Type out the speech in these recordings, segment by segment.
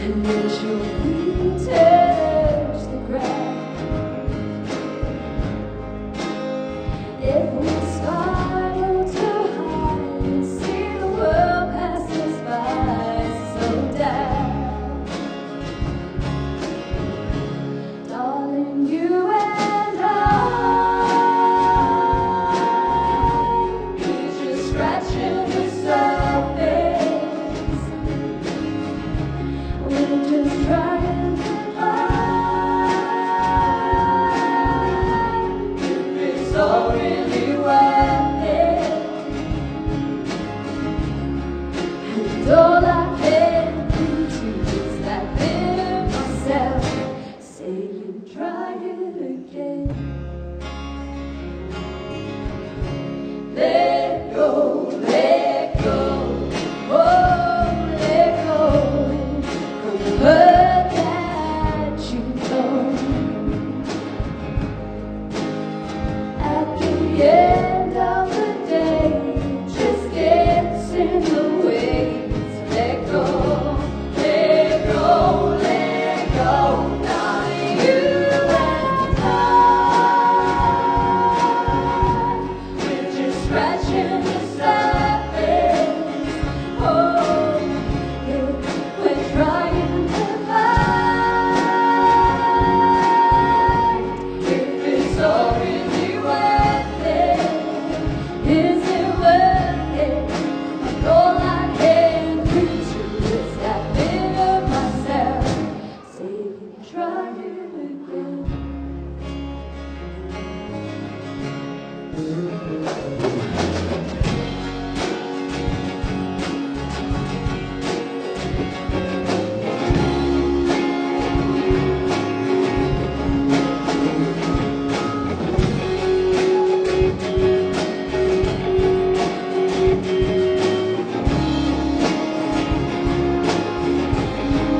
and let your feet touch the ground. If we spiral too high and see the world pass us by, slow down, darling, you and we're just scratching the surface. We're just trying to find if it's all really worth it. And all I can do is that bit of myself saying, try it again. Let go, let go, oh, let go, from the hurt that you know. At the end of the day, it just gets in the way. So let go, let go, let go. Now you and we're just scratching the surface. Oh, yeah, we're trying to find if it's all really worth it. Is it worth it? And all I can picture is that bit of myself saying, try it again.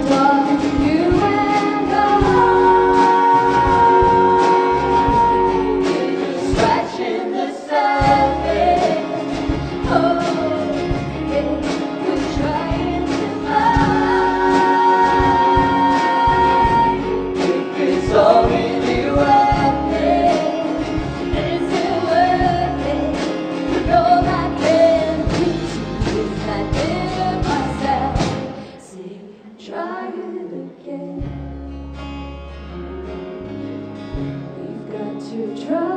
Darling, you and we're just scratching the surface. Oh, yeah, we're trying to find if it's all really worth it. Is it worth it? And all I can picture is that bit of myself saying, try it again. We've got to try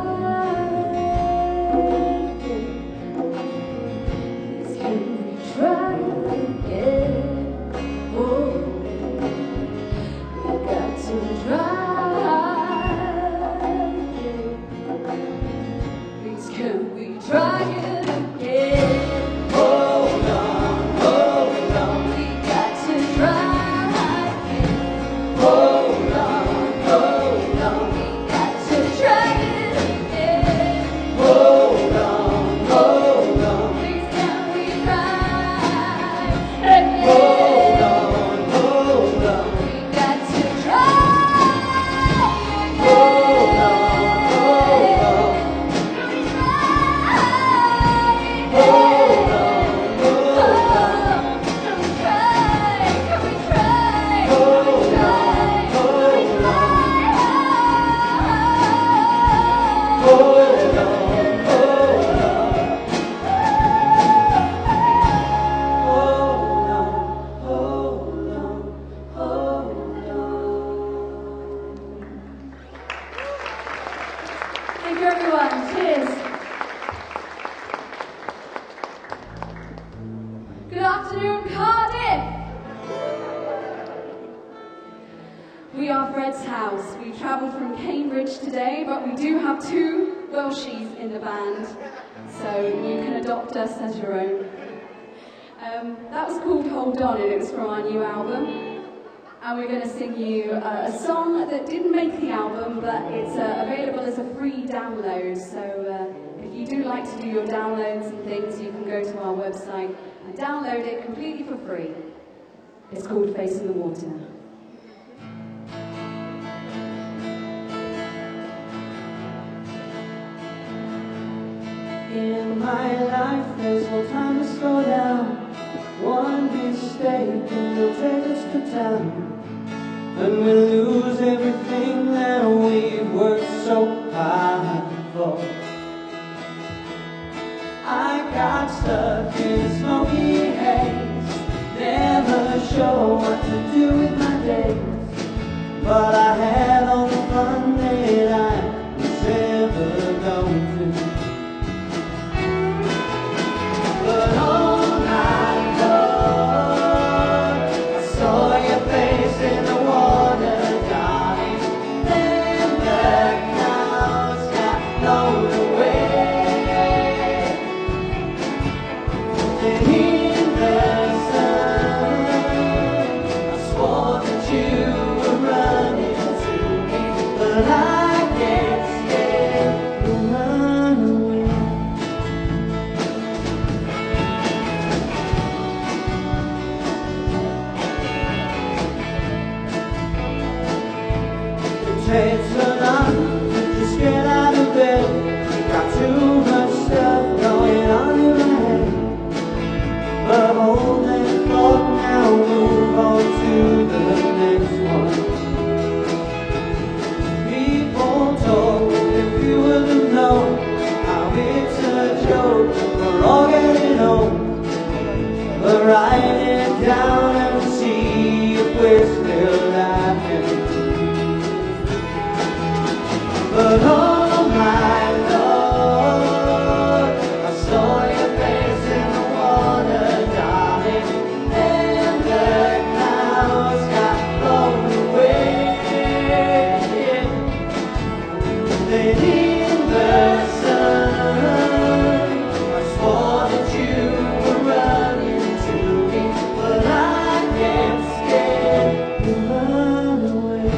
again. Please can we try again? Oh, we've got to try again. Please can we try it again? Hold on, we got to try again. Hold on, we got to try it again. Hold on, please can we try again? Hold on, we got to try again. Hold on, can we try again? Hold on, can we try? Can we try? Hold on, hold Thank you, everyone. Cheers. Good afternoon, Cardiff. We are Fred's House. We travelled from Cambridge today, but we do have two Welshies in the band, so you can adopt us as your own. That was called Hold On, and it was from our new album. And we're going to sing you a song that didn't make the album, but it's available as a free download. So if you do like to do your downloads and things, you can go to our website and download it completely for free. It's called Face in the Water. In my life, there's no time to slow down. One mistake and you'll take us the town, and we lose everything that we've worked so hard for. I got stuck in a smoky haze, never sure what to do with my days, but I had all the fun that I was ever going to. But oh my Lord, I saw your face in the water, darling, then the clouds got blown away. And in the sun, I swore that you were running to me, but I get scared to run away. It takes a lot to just get out of bed. Got too much stuff going on in my head, but hold that thought now, move on to the next one. People talk, if you were to know how it's a joke, we're all getting old. But write it down and see if we're still laughing. But oh my Lord, I saw your face in the water, darling, and the clouds got blown away. Then in the sun, I swore that you were running to me, but I get scared to run away.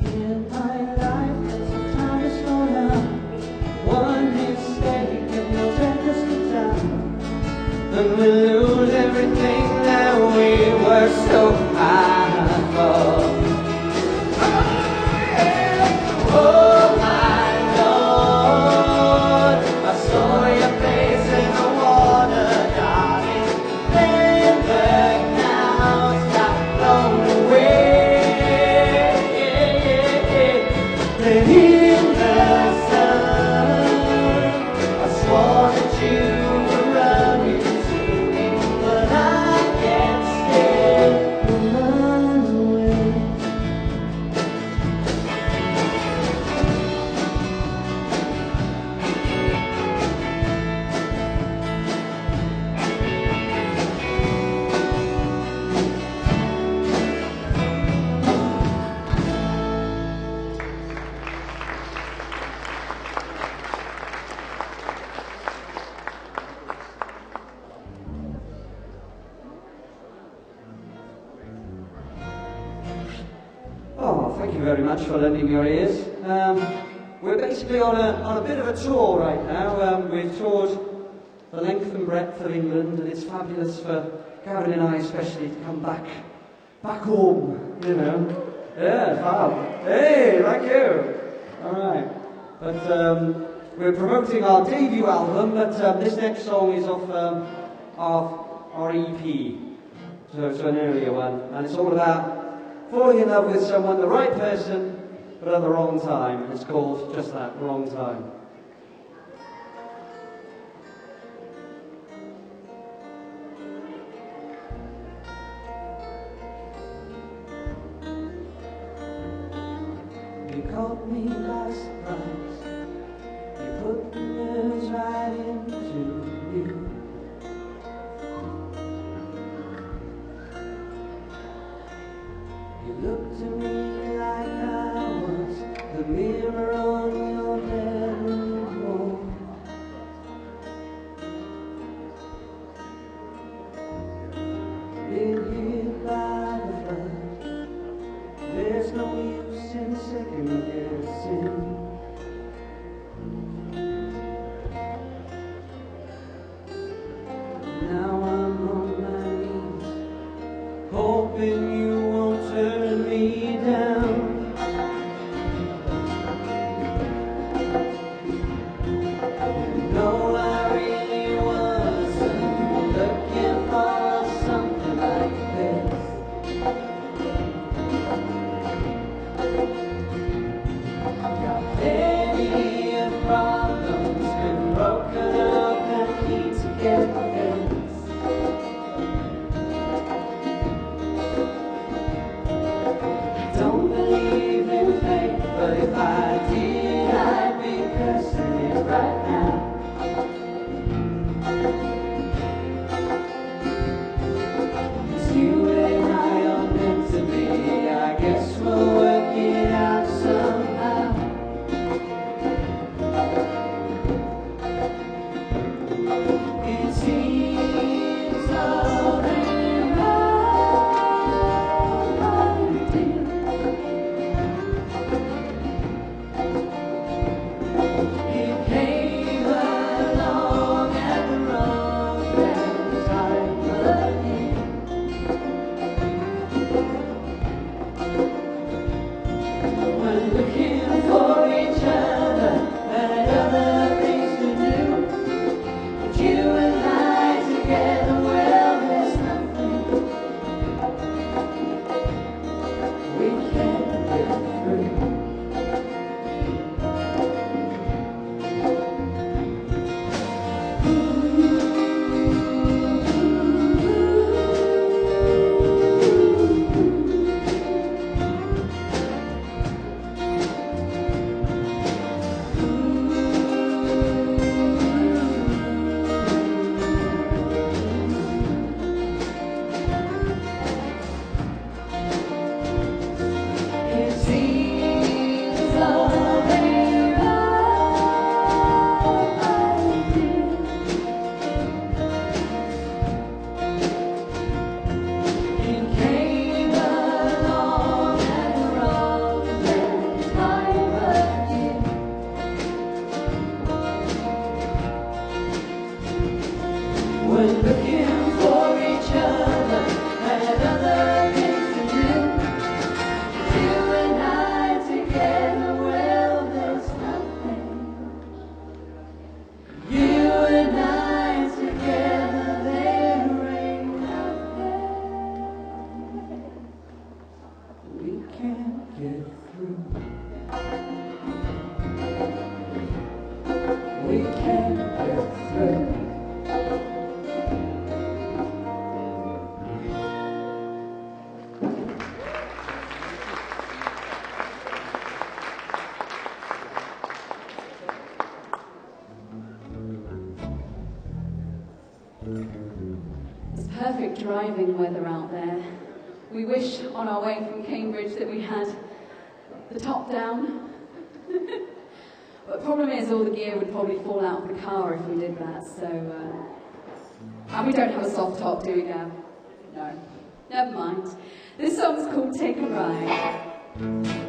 In my life, there's a time to slow down. One mistake and we'll take us to town, and we lose everything that we worked so hard for. Oh my Lord, I saw your face in the water, darling, then the clouds got blown away. Then in the sun, I swore that you were running to me, but I get scared to run away. Oh, thank you very much for lending your ears. We're basically on a bit of a tour right now. We've toured the length and breadth of England, and it's fabulous for Gavin and I especially to come back home, you know. Yeah, fab. Hey, thank you. All right. But we're promoting our debut album, but this next song is off our EP. So it's an earlier one, and it's all about falling in love with someone, the right person, but at the wrong time. It's called just that, Wrong Time. You caught me by surprise. You put the news right into you. You looked at me like I was the mirror on your bedroom wall. Been hit by driving weather out there. We wish on our way from Cambridge that we had the top down. But the problem is all the gear would probably fall out of the car if we did that, so... and we don't have a soft top, do we, Gav? No. Never mind. This song's called Take a Ride.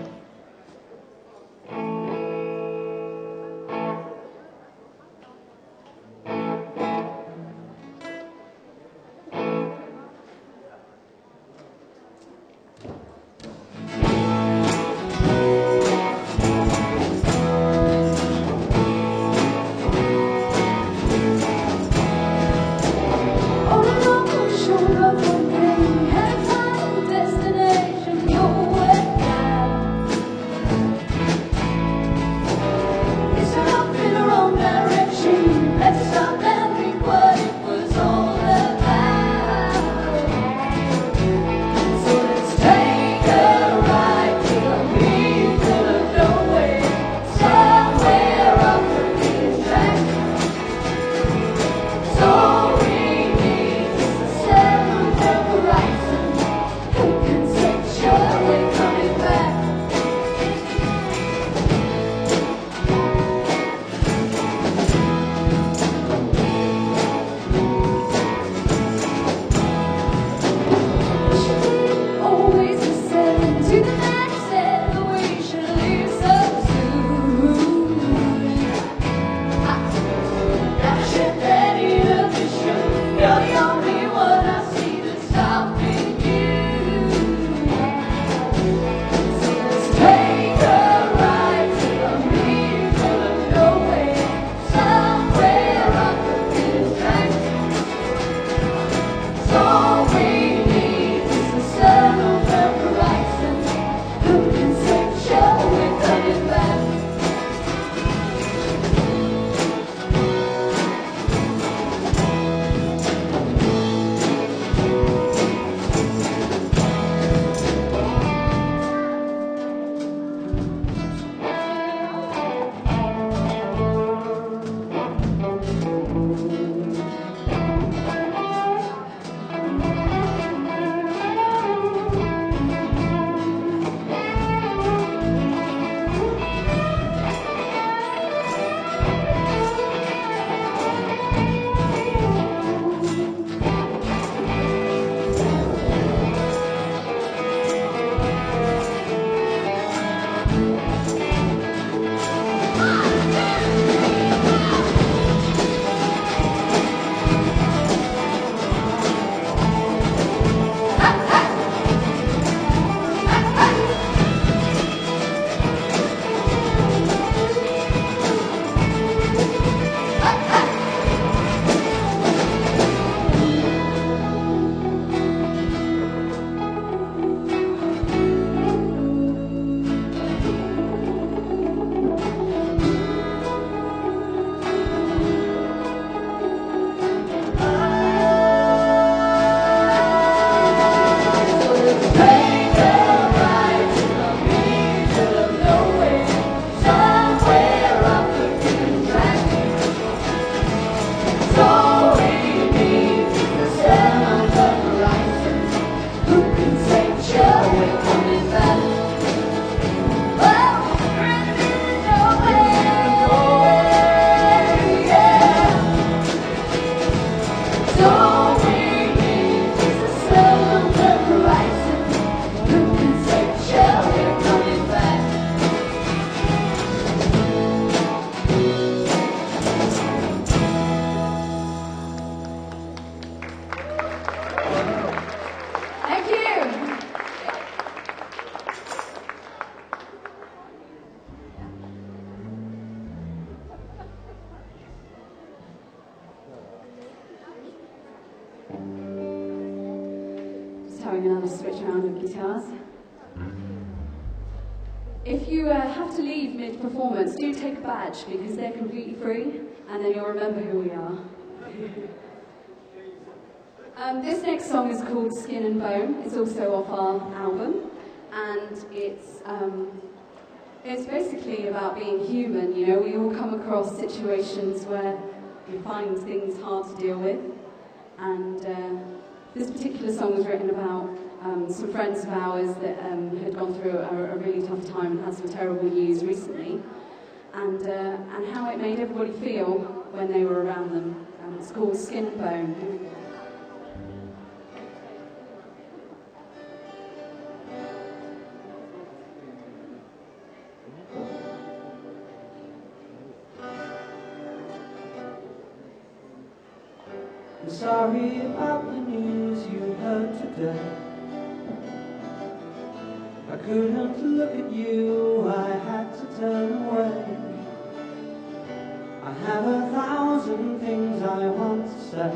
Having another switch around of guitars. If you have to leave mid-performance, do take a badge because they're completely free and then you'll remember who we are. This next song is called Skin and Bone. It's also off our album and it's basically about being human, you know. We all come across situations where we find things hard to deal with and This particular song was written about some friends of ours that had gone through a really tough time and had some terrible news recently, and how it made everybody feel when they were around them. It's called Skin and Bone. I'm sorry about the news you heard today. I couldn't look at you, I had to turn away. I have 1,000 things I want to say,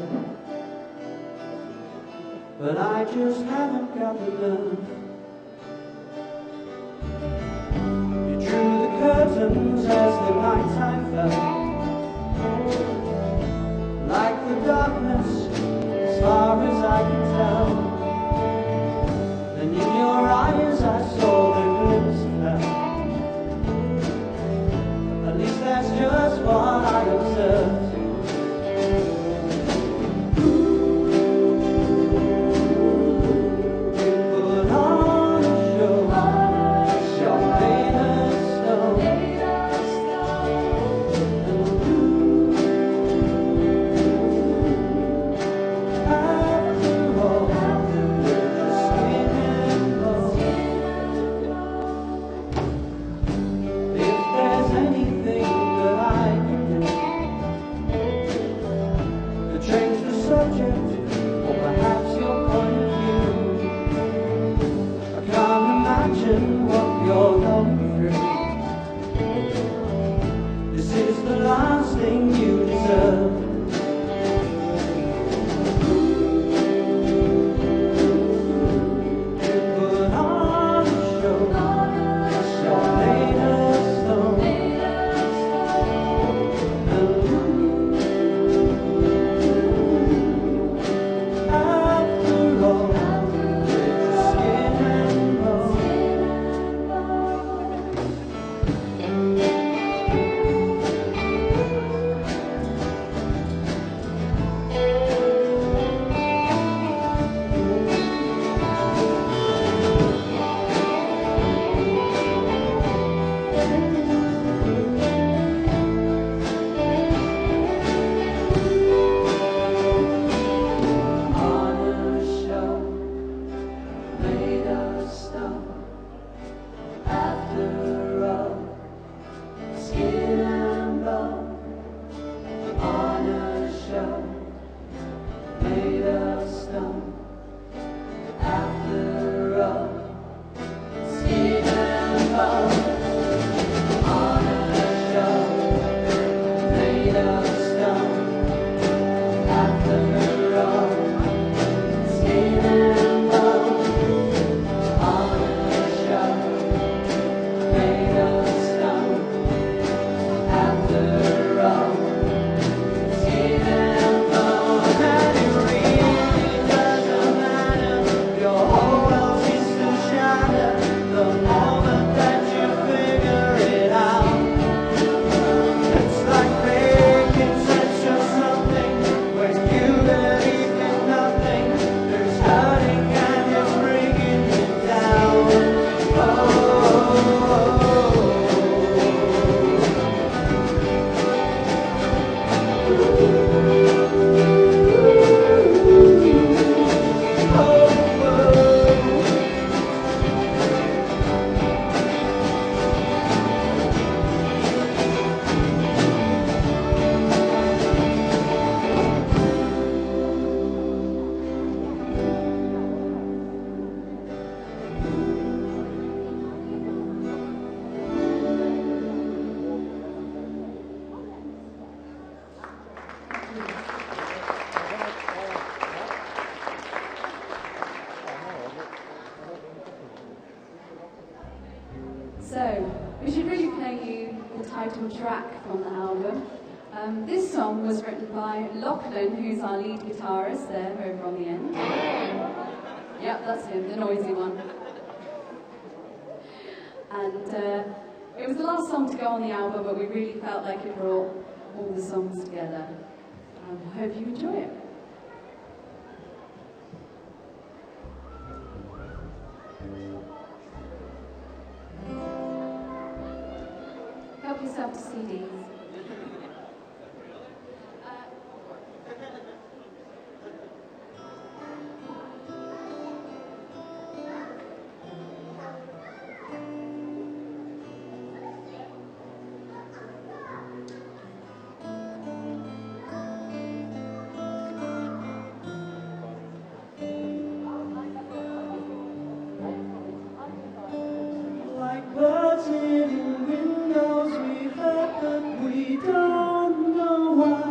but I just haven't got the nerve. You drew the curtains as the nighttime fell, like the darkness, as far as I can tell. And in your eyes I saw the glimpse of hell. At least that's just what I observed. So, we should really play you the title track from the album. This song was written by Lachlan, who's our lead guitarist there over on the end. Yep, that's him, the noisy one. And it was the last song to go on the album, but we really felt like it brought all the songs together. I hope you enjoy it. to CDs. Like birds in windows we heard, but we don't know why.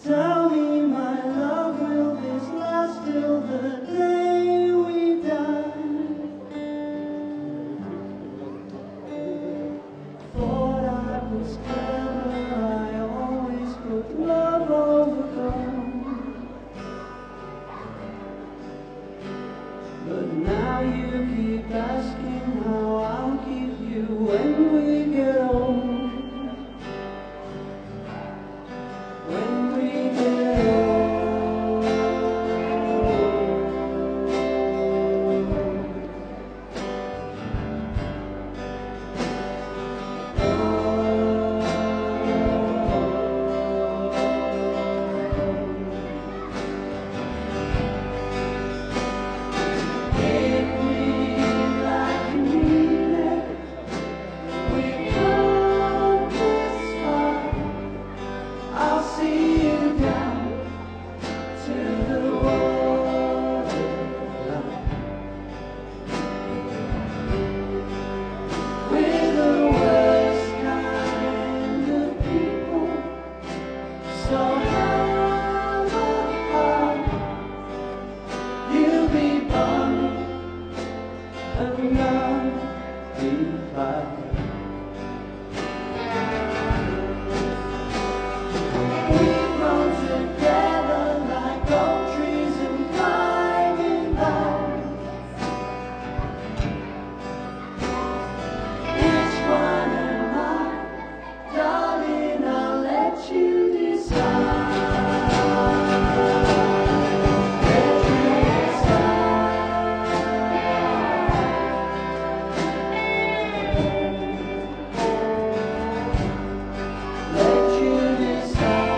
Tell me, my love, will this last till the day we die? Thought I was clever, I always put love over gold. But now you keep asking how I'll keep you when we get old. When we get old. If we like mean it, we come this far. I'll see you down to the waterline. We're the worst kind of people, so have a heart. You'll be bummed and I'll be glad. We've grown together like oak trees and climbing vines. Which one am I? Darling, I'll let you decide. Let you decide. Let you decide.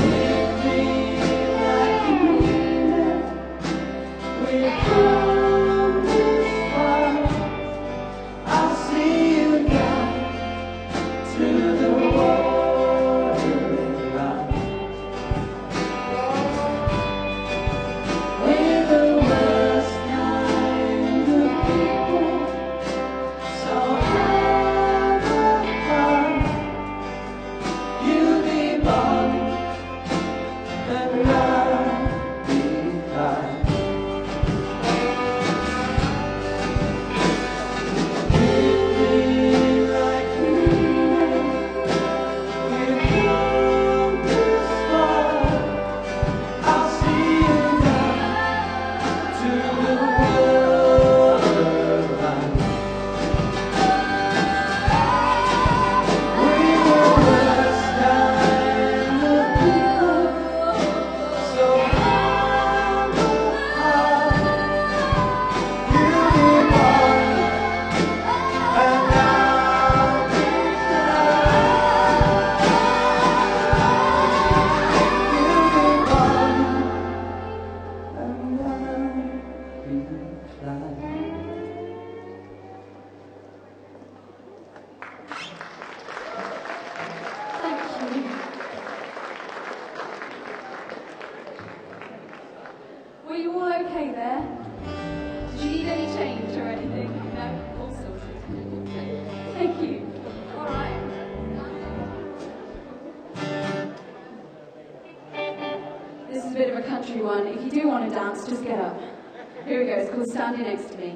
With me like you mean it, we've come this far. I'll see you down to the waterline. We're the worst kind of people, so have a heart. You'll be bummed and I'll be glad. With me like you, we've come this far. I'll see you down to the waterline. We're the worst kind of people, so have a heart. You'll be bummed and I'll be glad. You'll be bummed and I'll be glad. Thank you. Were you all okay there? Did you need any change or anything? No? All sorted. Okay. Thank you. All right. This is a bit of a country one. If you do want to dance, just get up. Here we go. It's called Standing Next to Me.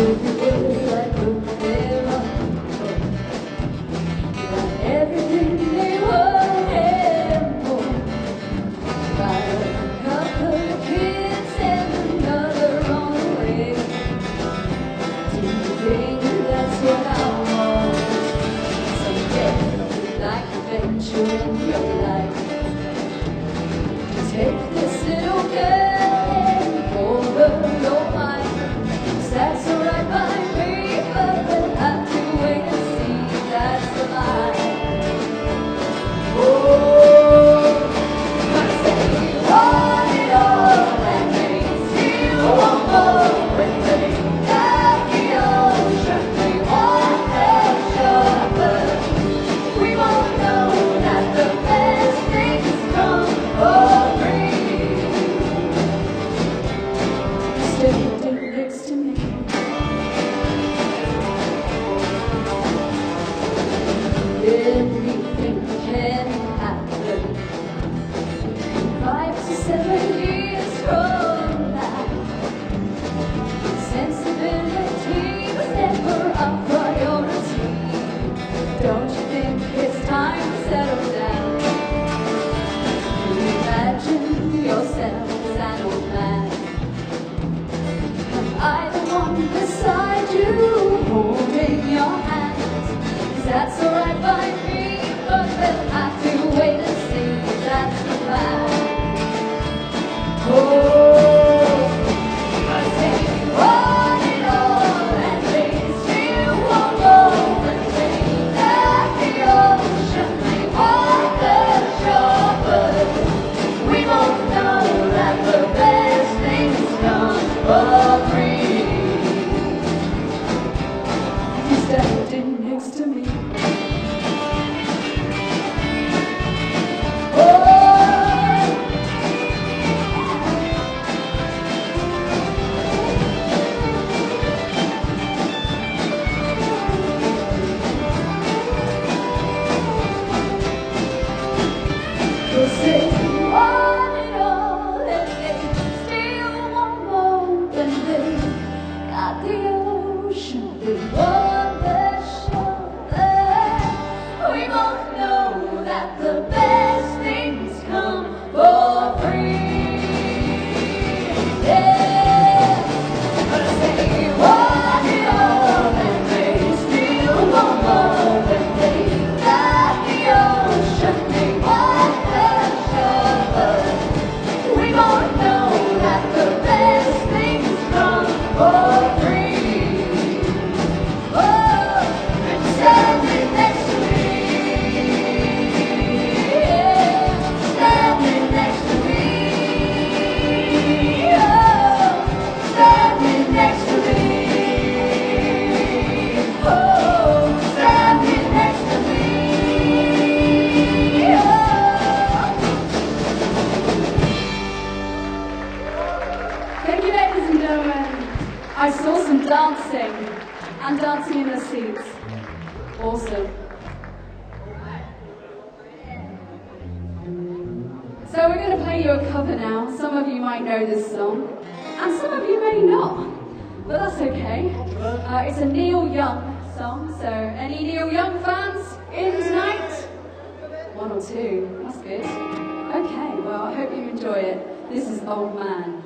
If you I saw some dancing, and dancing in the seats. Awesome. So we're going to play you a cover now. Some of you might know this song, and some of you may not, but that's okay. It's a Neil Young song, so any Neil Young fans in tonight? One or two, that's good. Okay, well, I hope you enjoy it. This is Old Man.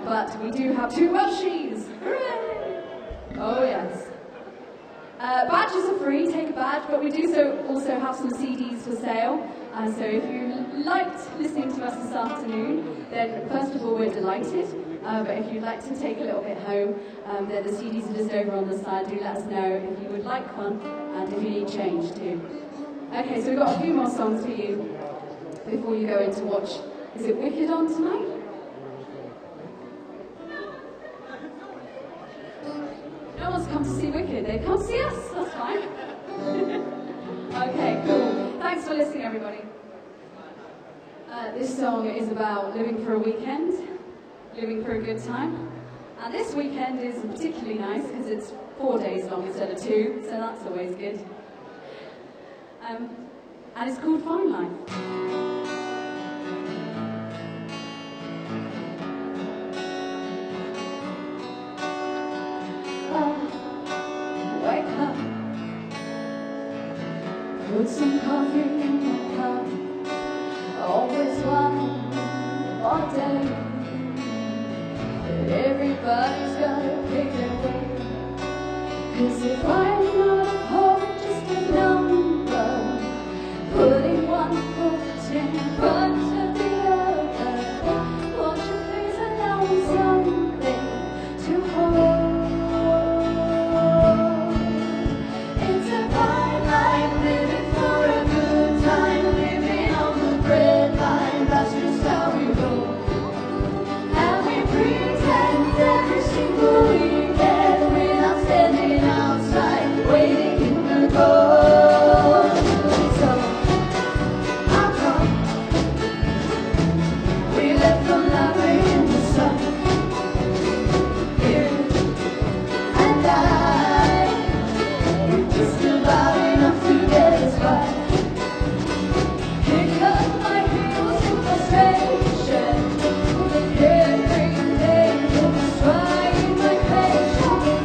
But we do have two Welshies! Hooray! Oh yes. sad, but we do also have some CDs for sale. So if you liked listening to us this afternoon, then first of all, we're delighted. But if you'd like to take a little bit home, then the CDs are just over on the side. Do let us know if you would like one and if you need change too. Okay, so we've got a few more songs for you before you go in to watch. Is it Wicked on tonight? No one's come to see Wicked. They've come to see us. That's fine. Okay, cool. Thanks for listening, everybody. This song is about living for a weekend, living for a good time. And this weekend is particularly nice because it's 4 days long instead of 2, so that's always good. And it's called Fine Line. Wake up, put some coffee in my cup. Always one more day, but everybody's gotta pay their way. 'Cause if I'm not a poet, just a number, putting one foot in front of the other, won't you please allow me something to hold? It's a fine line, living for a good time, living on the bread line, that's just how we roll. And we pretend every single weekend we're not standing outside, waiting in the cold. So I'm drunk, we left the library in the sun, you and I, just about enough to get us by. Kick up my heels in frustration, every day just trying my patience.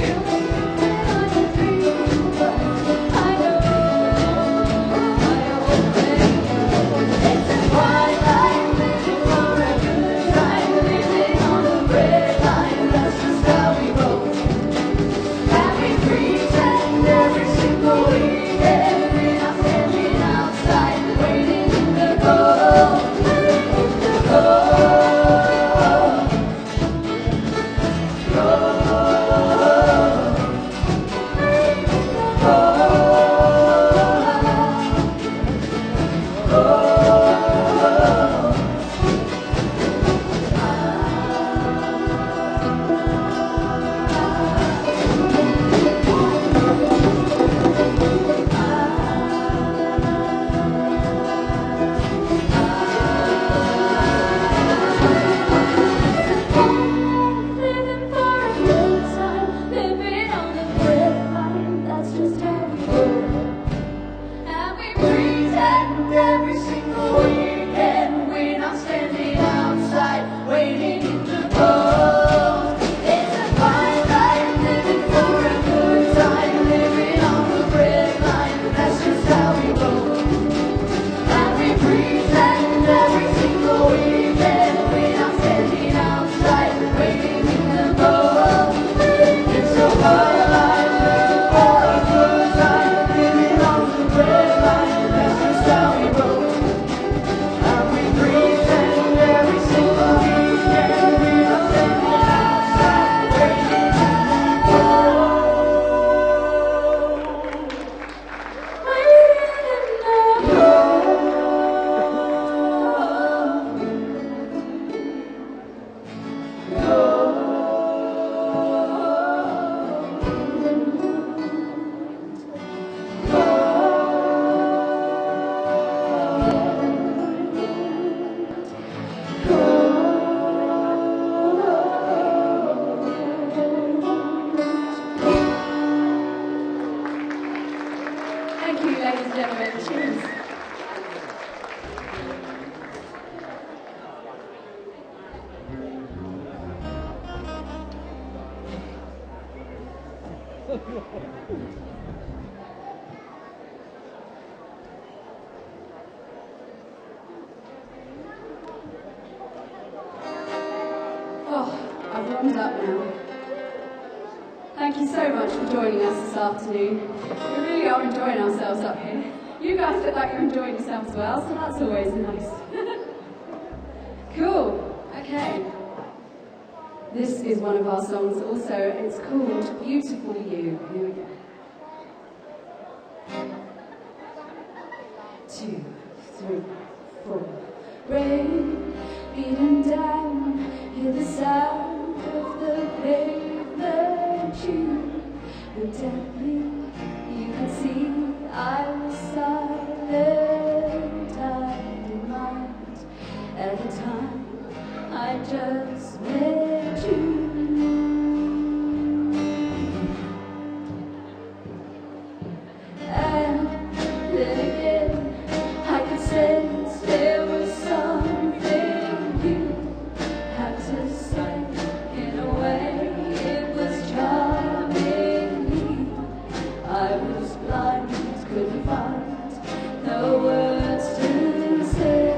You make me feel like a dream, but I know it's a fine line, living for a good time, living on the red line, that's just how we roll. And we pretend every single weekend we're not standing outside, waiting in the cold, in the cold, cold, living for a good time, living on the bread line, that's just how we roll. And we pretend every single weekend we're not standing outside, waiting in the cold. It's a fine line, living for a good time, living on the bread line, that's just how we roll. And we pretend every single weekend we're not standing outside, waiting in the cold. It's a fine line, living for a good time, living on the bread line, that's just how we roll. And we pretend every single weekend we're not standing outside, waiting in the Thank you, ladies and gentlemen. Cheers. Oh, I've warmed up now. Thank Thank you so much for joining us this afternoon. We really are enjoying ourselves up here. You guys look like you're enjoying yourselves as well, so that's always nice. Cool. Okay. This is one of our songs also. It's called Beautiful You. Here we go. 2, 3, 4. Rain beating down, hear the sound of the pavement. You looked at me, you could see I was silent. I didn't mind at the time, I just met you. And then again, I could sense there was something you had to say. In a way, it was charming me. I was blind, couldn't find no words to say.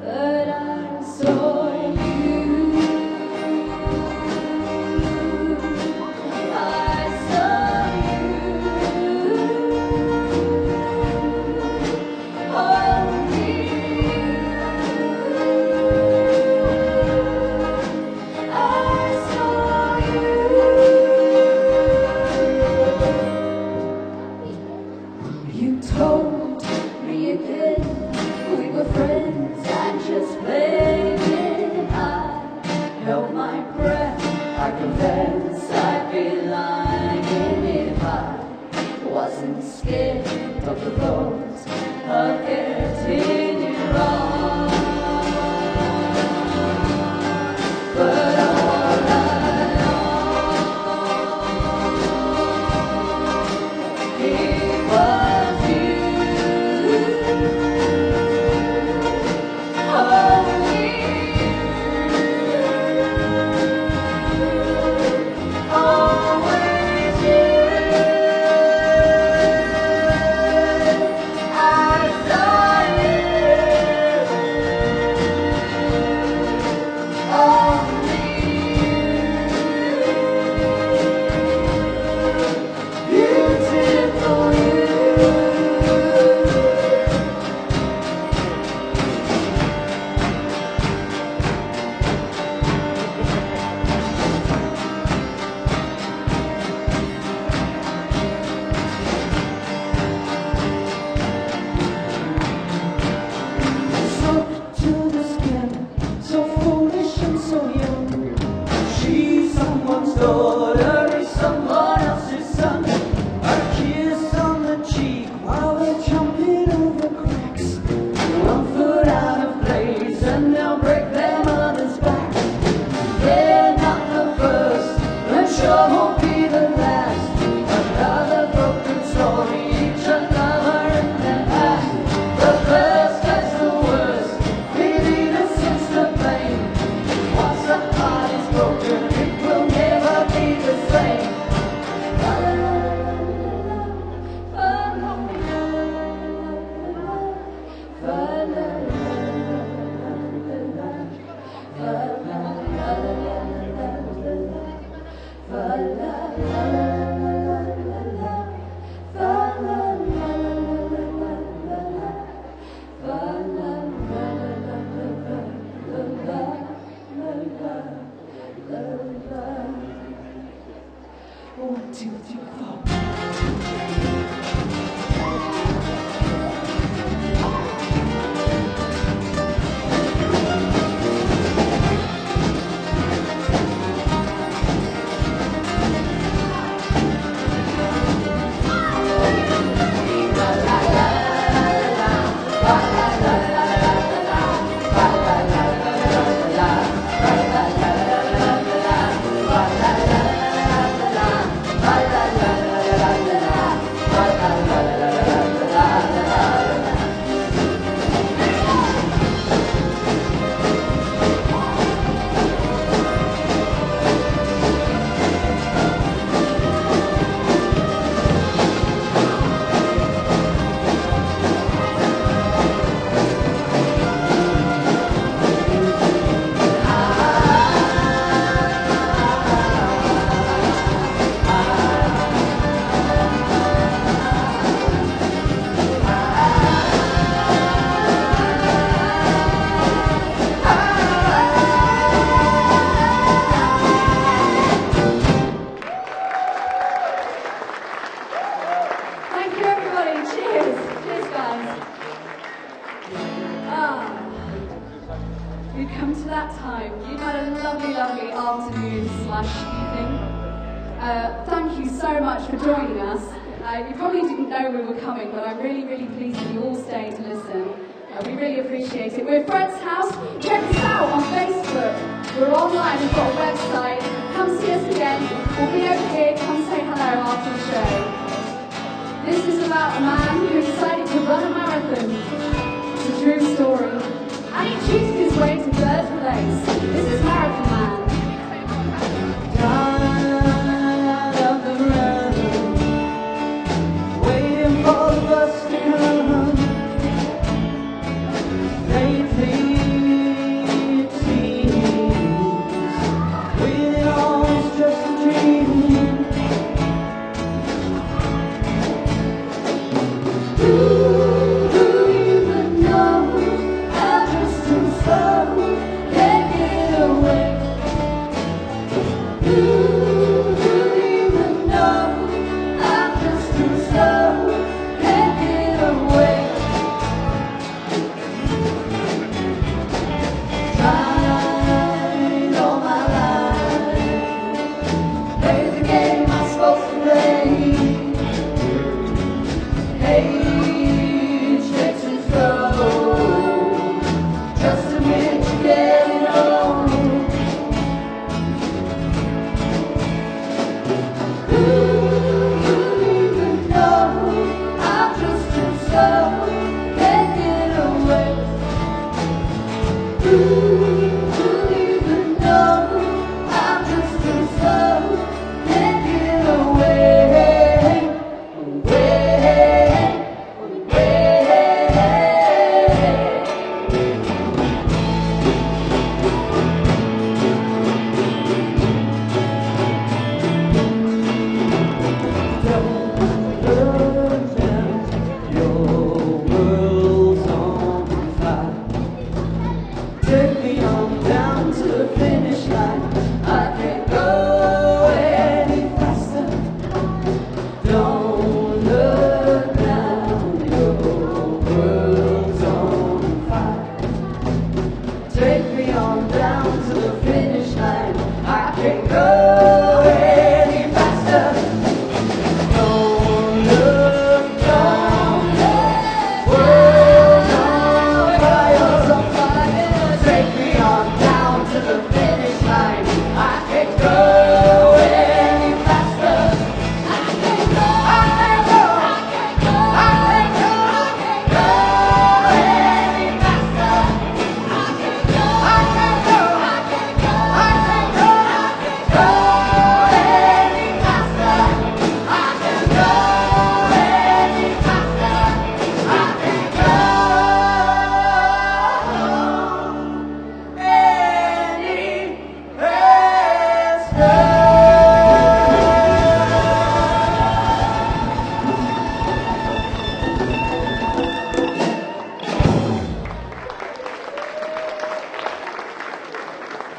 But I saw you. I saw you. Only you. I saw you. You told me again we were friends and just playing. I held my breath. I confess I'd be lying if I wasn't scared of the thoughts of getting it wrong. But all along, it was you. Only you. Always you. I saw you. Only you. Beautiful you. Soaked to the skin, so foolish and so young. She's someone's daughter, is someone else's son. A kiss on the cheek while they're jumping over cracks. 1 foot out of place and they'll break their mother's back. They're not the first, and sure won't be the last. Another broken story, each another in their past. The first is the worst, with innocence to blame. Once the heart is broken, it will never be the same. La la la la la la la One, two, three, four. La la la lovely afternoon slash evening. Thank you so much for joining us. You probably didn't know we were coming, but I'm really, really pleased that you all stayed to listen. We really appreciate it. We're Fred's House. Check us out on Facebook. We're online. We've got a website. Come see us again. We'll be over here. Come say hello after the show. This is about a man who decided to run a marathon. It's a true story. And he cheated his way to third place. This is Marathon Man. Tired of the run, waiting for the bus to come. Lately it seems it all is just a dream. Who even knows how just too slow can't get away? Who even knows I'm just too slow can't get away? Tried all my life, play the game I'm supposed to play. Age takes its toll, just admit you're getting old. Who even know I'm just too slow, can't get away? Who even know I'm just too slow, can't get away? Away, Don't look down, your world's on fire. Take me on down to the finish line. I can't go any faster. Don't look down, your world's on fire. Take me on down to the finish line. I can't go any faster. Don't look down, world's on fire. Take me on down to the finish line. I can't go any faster. I can't go, I can't go, I can't go, I can't go any faster. I can't go, I can't go, I can't go, I can't go, I can't go any faster. I can't go any faster. I can't go any faster.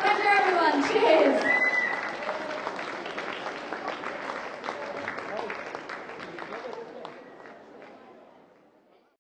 Thank you, everyone. Cheers.